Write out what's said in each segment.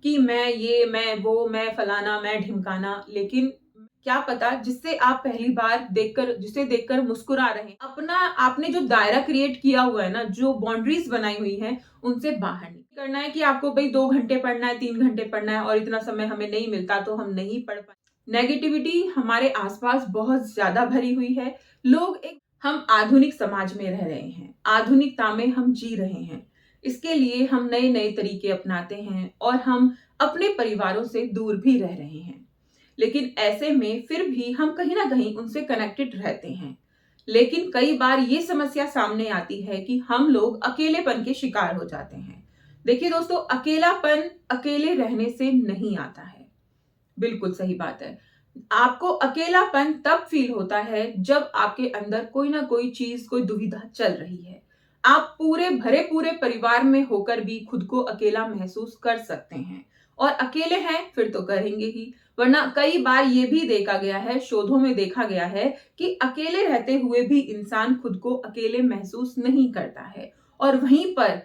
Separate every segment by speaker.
Speaker 1: कि मैं वो, मैं फलाना, मैं ढिमकाना। लेकिन क्या पता जिससे आप पहली बार जिसे देखकर मुस्कुरा रहे हैं, अपना आपने जो दायरा क्रिएट किया हुआ है ना, जो बाउंड्रीज बनाई हुई हैं, उनसे बाहर नहीं करना है कि आपको भाई 2 घंटे पढ़ना है, 3 घंटे पढ़ना है और इतना समय हमें नहीं मिलता तो हम नहीं पढ़ पाए। नेगेटिविटी हमारे आसपास बहुत ज्यादा भरी हुई है। हम आधुनिक समाज में रह रहे हैं, आधुनिकता में हम जी रहे हैं। इसके लिए हम नए नए तरीके अपनाते हैं और हम अपने परिवारों से दूर भी रह रहे हैं। लेकिन ऐसे में फिर भी हम कहीं ना कहीं उनसे कनेक्टेड रहते हैं। लेकिन कई बार ये समस्या सामने आती है कि हम लोग अकेलेपन के शिकार हो जाते हैं। देखिए दोस्तों, अकेलापन अकेले रहने से नहीं आता है। बिल्कुल सही बात है। आपको अकेलापन तब फील होता है जब आपके अंदर कोई ना कोई चीज, कोई दुविधा चल रही है। आप पूरे भरे पूरे परिवार में होकर भी खुद को अकेला महसूस कर सकते हैं। और अकेले हैं फिर तो करेंगे ही। वरना कई बार ये भी देखा गया है, शोधों में देखा गया है कि अकेले रहते हुए भी इंसान खुद को अकेले महसूस नहीं करता है। और वहीं पर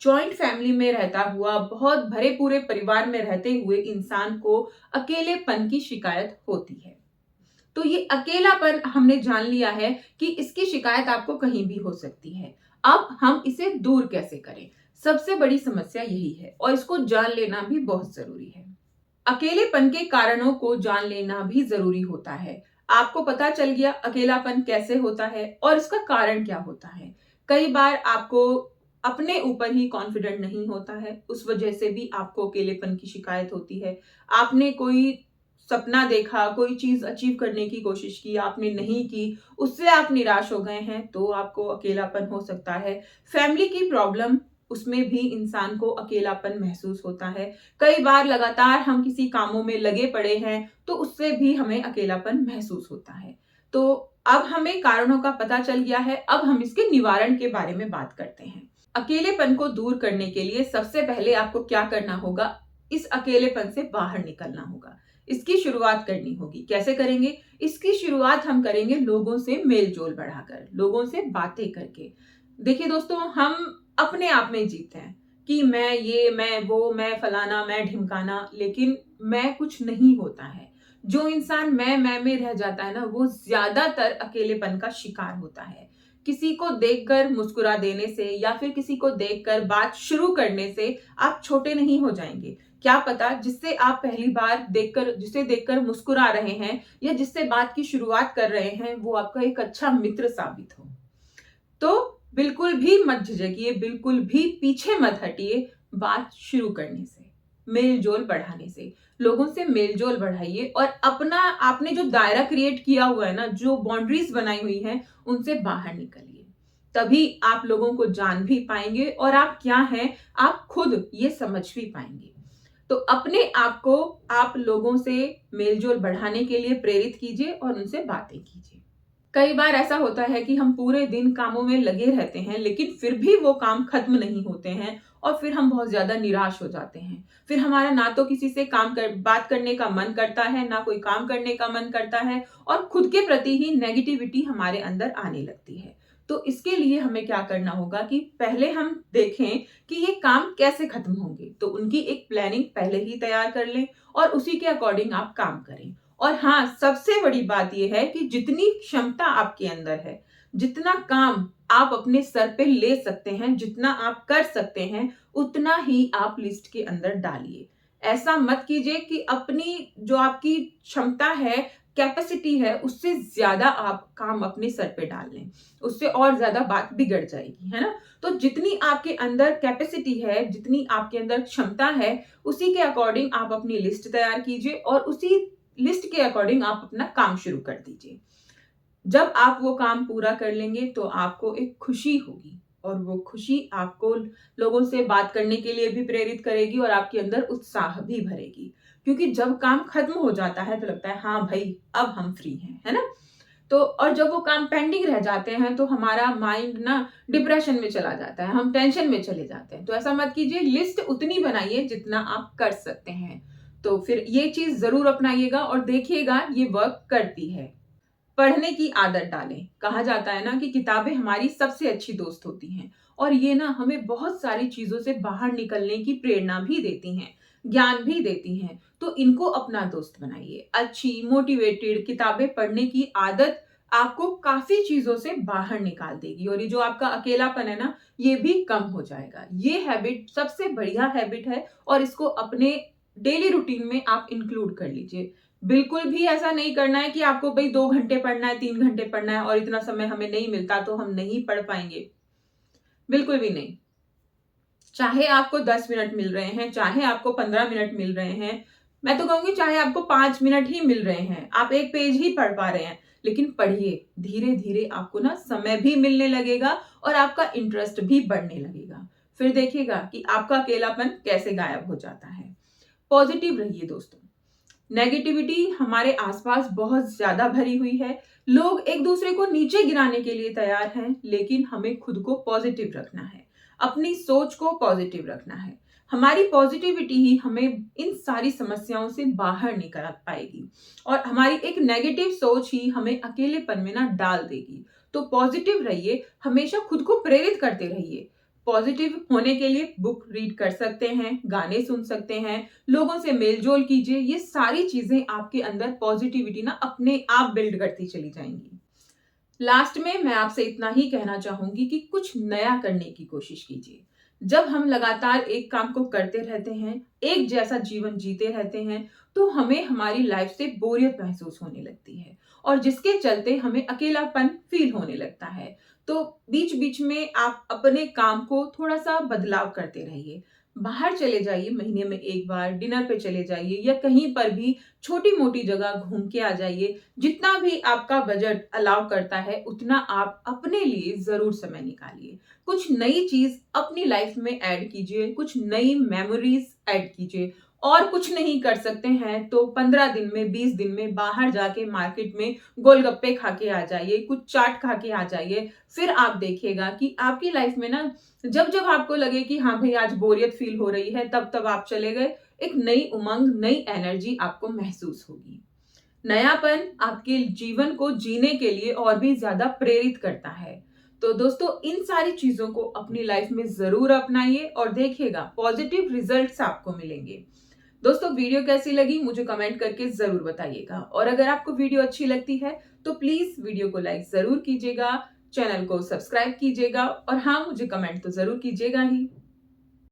Speaker 1: जॉइंट फैमिली में रहता हुआ, बहुत भरे पूरे परिवार में रहते हुए इंसान को अकेलेपन की शिकायत होती है। तो ये अकेलापन हमने जान लिया है कि इसकी शिकायत आपको कहीं भी हो सकती है। अब हम इसे दूर कैसे करें? सबसे बड़ी समस्या यही है और इसको जान लेना भी बहुत जरूरी है। अकेलेपन के कारणों को जान लेना भी जरूरी होता है। आपको पता चल गया अकेलापन कैसे होता है और इसका कारण क्या होता है। कई बार आपको अपने ऊपर ही कॉन्फिडेंट नहीं होता है, उस वजह से भी आपको अकेलेपन की शिकायत होती है। आपने कोई सपना देखा, कोई चीज अचीव करने की कोशिश की, आपने नहीं की, उससे आप निराश हो गए हैं तो आपको अकेलापन हो सकता है। फैमिली की प्रॉब्लम, उसमें भी इंसान को अकेलापन महसूस होता है। कई बार लगातार हम किसी कामों में लगे पड़े हैं तो उससे भी हमें अकेलापन महसूस होता है। तो अब हमें कारणों का पता चल गया है, अब हम इसके निवारण के बारे में बात करते हैं। अकेलेपन को दूर करने के लिए सबसे पहले आपको क्या करना होगा? इस अकेलेपन से बाहर निकलना होगा। इसकी शुरुआत करनी होगी। कैसे करेंगे? इसकी शुरुआत हम करेंगे लोगों से मेल जोल बढ़ाकर, लोगों से बातें करके। देखिए दोस्तों, हम अपने आप में जीते हैं कि मैं वो, मैं फलाना, मैं ढिमकाना। लेकिन मैं कुछ नहीं होता है। जो इंसान मैं में रह जाता है ना, वो ज्यादातर अकेलेपन का शिकार होता है। किसी को देखकर मुस्कुरा देने से या फिर किसी को देखकर बात शुरू करने से आप छोटे नहीं हो जाएंगे। क्या पता जिससे आप पहली बार जिसे देखकर मुस्कुरा रहे हैं या जिससे बात की शुरुआत कर रहे हैं, वो आपका एक अच्छा मित्र साबित हो। तो बिल्कुल भी मत झिझकिए, बिल्कुल भी पीछे मत हटिए। बात शुरू करने से, मेल जोल बढ़ाने से, लोगों से मेल जोल बढ़ाइए और अपना आपने जो दायरा क्रिएट किया हुआ है ना, जो बाउंड्रीज बनाई हुई हैं, उनसे बाहर निकलिए। तभी आप लोगों को जान भी पाएंगे और आप क्या हैं, आप खुद ये समझ भी पाएंगे। तो अपने आप को आप लोगों से मेलजोल बढ़ाने के लिए प्रेरित कीजिए और उनसे बातें कीजिए। कई बार ऐसा होता है कि हम पूरे दिन कामों में लगे रहते हैं लेकिन फिर भी वो काम खत्म नहीं होते हैं और फिर हम बहुत ज्यादा निराश हो जाते हैं। फिर हमारा ना तो किसी से बात करने का मन करता है, ना कोई काम करने का मन करता है और खुद के प्रति ही नेगेटिविटी हमारे अंदर आने लगती है। तो इसके लिए हमें क्या करना होगा कि पहले हम देखें कि ये काम कैसे खत्म होंगे। तो उनकी एक प्लानिंग पहले ही तैयार कर लें और उसी के अकॉर्डिंग आप काम करें। और हाँ, सबसे बड़ी बात यह है कि जितनी क्षमता आपके अंदर है, जितना काम आप अपने सर पे ले सकते हैं, जितना आप कर सकते हैं, उतना ही आप लिस्ट के अंदर डालिए। ऐसा मत कीजिए कि अपनी जो आपकी क्षमता है, कैपेसिटी है, उससे ज्यादा आप काम अपने सर पे डाल लें। उससे और ज्यादा बात बिगड़ जाएगी, है ना? तो जितनी आपके अंदर कैपेसिटी है, जितनी आपके अंदर क्षमता है, उसी के अकॉर्डिंग आप अपनी लिस्ट तैयार कीजिए और उसी लिस्ट के अकॉर्डिंग आप अपना काम शुरू कर दीजिए। जब आप वो काम पूरा कर लेंगे तो आपको एक खुशी होगी और वो खुशी आपको लोगों से बात करने के लिए भी प्रेरित करेगी और आपके अंदर उत्साह भी भरेगी। क्योंकि जब काम खत्म हो जाता है तो लगता है हाँ भाई, अब हम फ्री हैं, है ना? तो और जब वो काम पेंडिंग रह जाते हैं तो हमारा माइंड ना डिप्रेशन में चला जाता है, हम टेंशन में चले जाते हैं। तो ऐसा मत कीजिए, लिस्ट उतनी बनाइए जितना आप कर सकते हैं। तो फिर ये चीज जरूर अपनाइएगा और देखिएगा ये वर्क करती है। पढ़ने की आदत डालें। कहा जाता है ना कि किताबें हमारी सबसे अच्छी दोस्त होती हैं और ये ना हमें बहुत सारी चीजों से बाहर निकलने की प्रेरणा भी देती हैं। ज्ञान भी देती हैं। तो इनको अपना दोस्त बनाइए। अच्छी मोटिवेटेड किताबें पढ़ने की आदत आपको काफ़ी चीज़ों से बाहर निकाल देगी और ये जो आपका अकेलापन है ना, ये भी कम हो जाएगा। ये हैबिट सबसे बढ़िया हैबिट है और इसको अपने डेली रूटीन में आप इंक्लूड कर लीजिए। बिल्कुल भी ऐसा नहीं करना है कि आपको भई 2 घंटे पढ़ना है, 3 घंटे पढ़ना है और इतना समय हमें नहीं मिलता तो हम नहीं पढ़ पाएँगे। बिल्कुल भी नहीं। चाहे आपको 10 मिनट मिल रहे हैं, चाहे आपको 15 मिनट मिल रहे हैं, मैं तो कहूँगी चाहे आपको 5 मिनट ही मिल रहे हैं, आप 1 पेज ही पढ़ पा रहे हैं, लेकिन पढ़िए। धीरे-धीरे आपको ना समय भी मिलने लगेगा और आपका इंटरेस्ट भी बढ़ने लगेगा। फिर देखिएगा कि आपका अकेलापन कैसे गायब हो जाता है। पॉजिटिव रहिए दोस्तों। नेगेटिविटी हमारे आसपास बहुत ज्यादा भरी हुई है। लोग एक दूसरे को नीचे गिराने के लिए तैयार हैं, लेकिन हमें खुद को पॉजिटिव रखना है। अपनी सोच को पॉजिटिव रखना है। हमारी पॉजिटिविटी ही हमें इन सारी समस्याओं से बाहर निकाल पाएगी और हमारी एक नेगेटिव सोच ही हमें अकेलेपन में ना डाल देगी। तो पॉजिटिव रहिए, हमेशा खुद को प्रेरित करते रहिए। पॉजिटिव होने के लिए बुक रीड कर सकते हैं, गाने सुन सकते हैं, लोगों से मेल-जोल कीजिए। ये सारी चीजें आपके अंदर पॉजिटिविटी ना अपने आप बिल्ड करती चली जाएंगी। लास्ट में मैं आपसे इतना ही कहना चाहूंगी कि कुछ नया करने की कोशिश कीजिए। जब हम लगातार एक काम को करते रहते हैं, एक जैसा जीवन जीते रहते हैं, तो हमें हमारी लाइफ से बोरियत महसूस होने लगती है और जिसके चलते हमें अकेलापन फील होने लगता है। तो बीच बीच में आप अपने काम को थोड़ा सा बदलाव करते रहिए। बाहर चले जाइए, महीने में एक बार डिनर पे चले जाइए या कहीं पर भी छोटी मोटी जगह घूम के आ जाइए। जितना भी आपका बजट अलाउ करता है उतना आप अपने लिए जरूर समय निकालिए। कुछ नई चीज अपनी लाइफ में ऐड कीजिए, कुछ नई मेमोरीज ऐड कीजिए। और कुछ नहीं कर सकते हैं तो 15 दिन में, 20 दिन में बाहर जाके मार्केट में गोलगप्पे खा के आ जाइए, कुछ चाट खा के आ जाइए। फिर आप देखिएगा कि आपकी लाइफ में ना जब जब आपको लगे कि हाँ भाई आज बोरियत फील हो रही है, तब तब आप चले गए, एक नई उमंग, नई एनर्जी आपको महसूस होगी। नयापन आपके जीवन को जीने के लिए और भी ज्यादा प्रेरित करता है। तो दोस्तों इन सारी चीजों को अपनी लाइफ में जरूर अपनाइए और देखिएगा पॉजिटिव रिजल्ट्स आपको मिलेंगे। दोस्तों वीडियो कैसी लगी मुझे कमेंट करके जरूर बताइएगा और अगर आपको वीडियो अच्छी लगती है तो प्लीज वीडियो को लाइक जरूर कीजिएगा, चैनल को सब्सक्राइब कीजिएगा और हाँ मुझे कमेंट तो जरूर कीजिएगा ही।